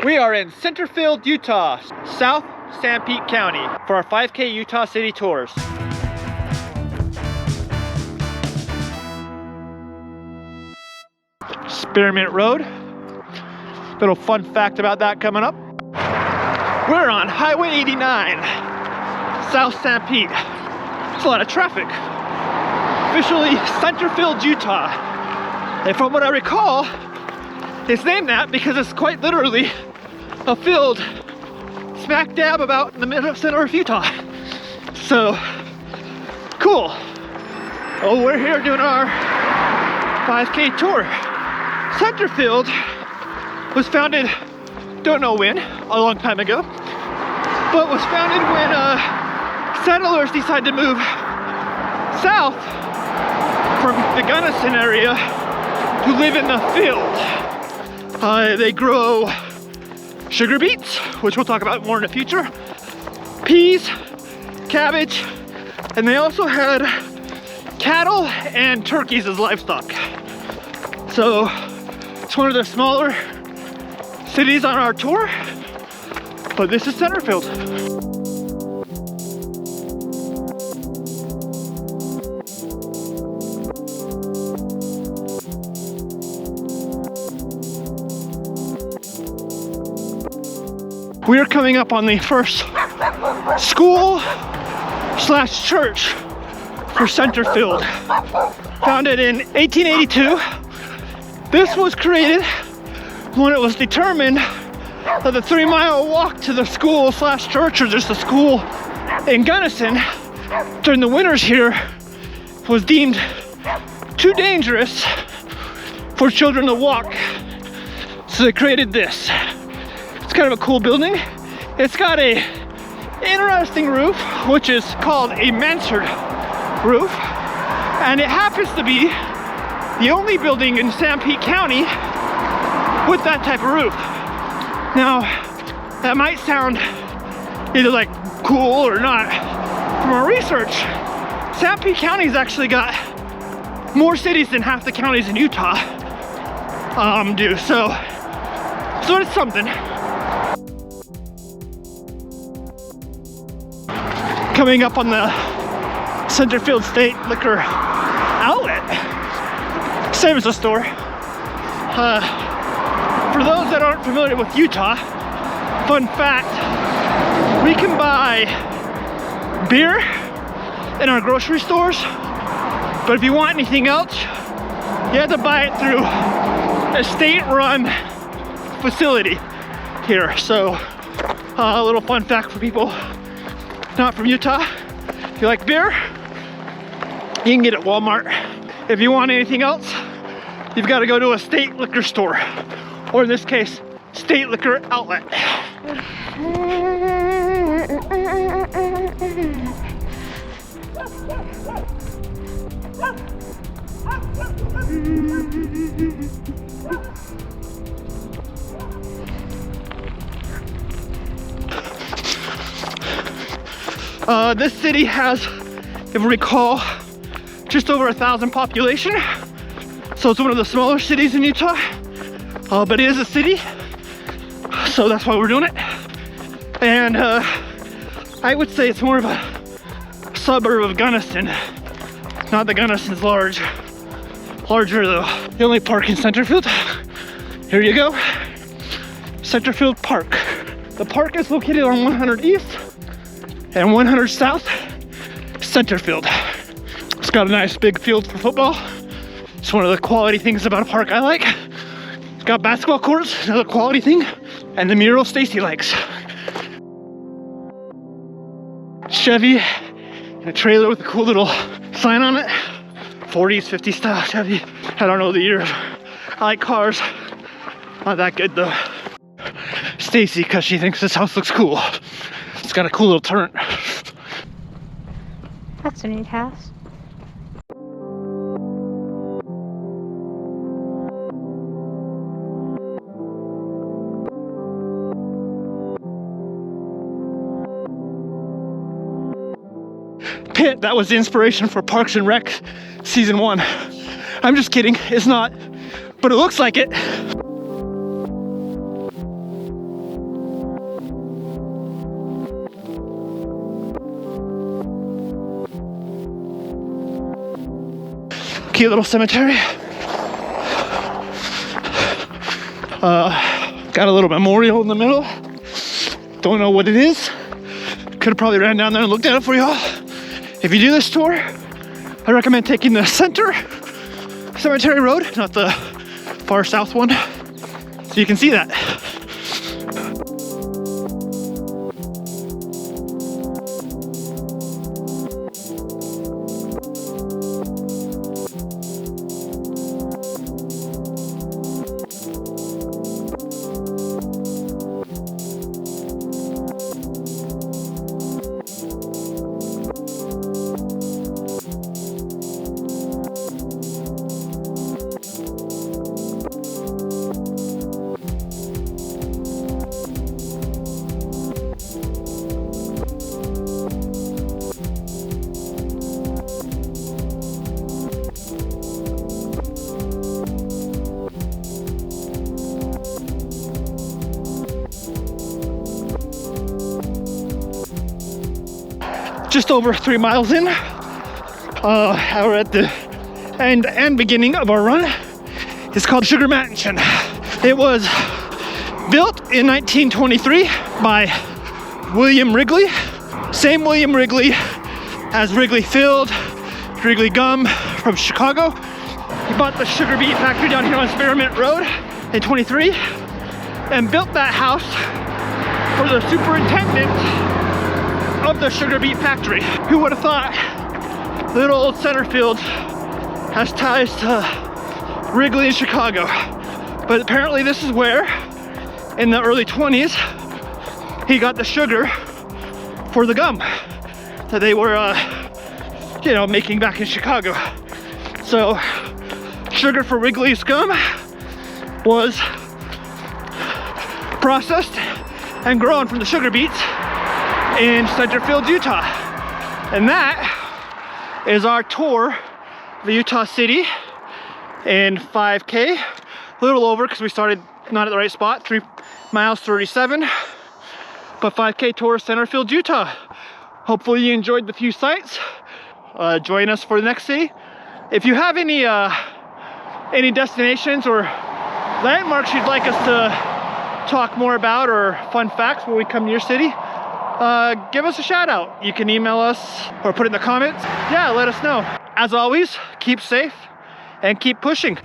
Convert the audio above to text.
We are in Centerfield, Utah, South Sanpete County, for our 5K Utah City tours. Spearmint Road. Little fun fact about that coming up. We're on Highway 89, South Sanpete. It's a lot of traffic. Officially Centerfield, Utah. And from what I recall, it's named that because it's quite literally a field smack dab about in the middle center of Utah. So, cool. Oh, we're here doing our 5K tour. Centerfield was founded, don't know when, a long time ago, but was founded when settlers decided to move south from the Gunnison area to live in the field. They grow sugar beets, which we'll talk about more in the future, peas, cabbage, and they also had cattle and turkeys as livestock. So it's one of the smaller cities on our tour, but this is Centerfield. We are coming up on the first school slash church for Centerfield. Founded in 1882. This was created when it was determined that the 3-mile walk to the school slash church, or just the school in Gunnison during the winters here, was deemed too dangerous for children to walk. So they created this. It's kind of a cool building. It's got a interesting roof, which is called a mansard roof, and it happens to be the only building in Sanpete County with that type of roof. Now, that might sound either like cool or not. From our research, Sanpete County's actually got more cities than half the counties in Utah do. So it's something. Coming up on the Centerfield State Liquor Outlet. Same as the store. For those that aren't familiar with Utah, fun fact, we can buy beer in our grocery stores, but if you want anything else, you have to buy it through a state-run facility here. So a little fun fact for people not from Utah. If you like beer, you can get it at Walmart. If you want anything else, you've got to go to a state liquor store, or in this case, state liquor outlet. This city has, if I recall, just over 1,000 population. So it's one of the smaller cities in Utah, but it is a city. So that's why we're doing it. And I would say it's more of a suburb of Gunnison. Not that Gunnison's larger though. You only park in Centerfield. Here you go, Centerfield Park. The park is located on 100 East and 100 South Centerfield. It's got a nice big field for football. It's one of the quality things about a park I like. It's got basketball courts, another quality thing, and the mural Stacy likes. Chevy in a trailer with a cool little sign on it. 40s, 50s style Chevy. I don't know the year. I like cars. Not that good though. Stacy, because she thinks this house looks cool. It's got a cool little turret. That's a neat house. Pit, that was the inspiration for Parks and Rec season 1. I'm just kidding, it's not, but it looks like it. cute little cemetery. Got a little memorial in the middle. Don't know what it is. Could have probably ran down there and looked at it for y'all. If you do this tour, I recommend taking the center cemetery road, not the far south one, so you can see that. Just over 3 miles in, we're at the end and beginning of our run. It's called Sugar Mansion. It was built in 1923 by William Wrigley. Same William Wrigley as Wrigley Field, Wrigley Gum from Chicago. He bought the sugar beet factory down here on Spearmint Road in 23 and built that house for the superintendent of the sugar beet factory. Who would have thought little old Centerfield has ties to Wrigley in Chicago? But apparently this is where, in the early 20s, he got the sugar for the gum that they were, making back in Chicago. So, sugar for Wrigley's gum was processed and grown from the sugar beets in Centerfield, Utah. And that is our tour of Utah City in 5K. A little over because we started not at the right spot, 3 miles 37. But 5K tour of Centerfield, Utah. Hopefully you enjoyed the few sights. Join us for the next city. If you have any destinations or landmarks you'd like us to talk more about or fun facts when we come to your city, give us a shout out. You can email us or put it in the comments. Yeah, let us know. As always, keep safe and keep pushing.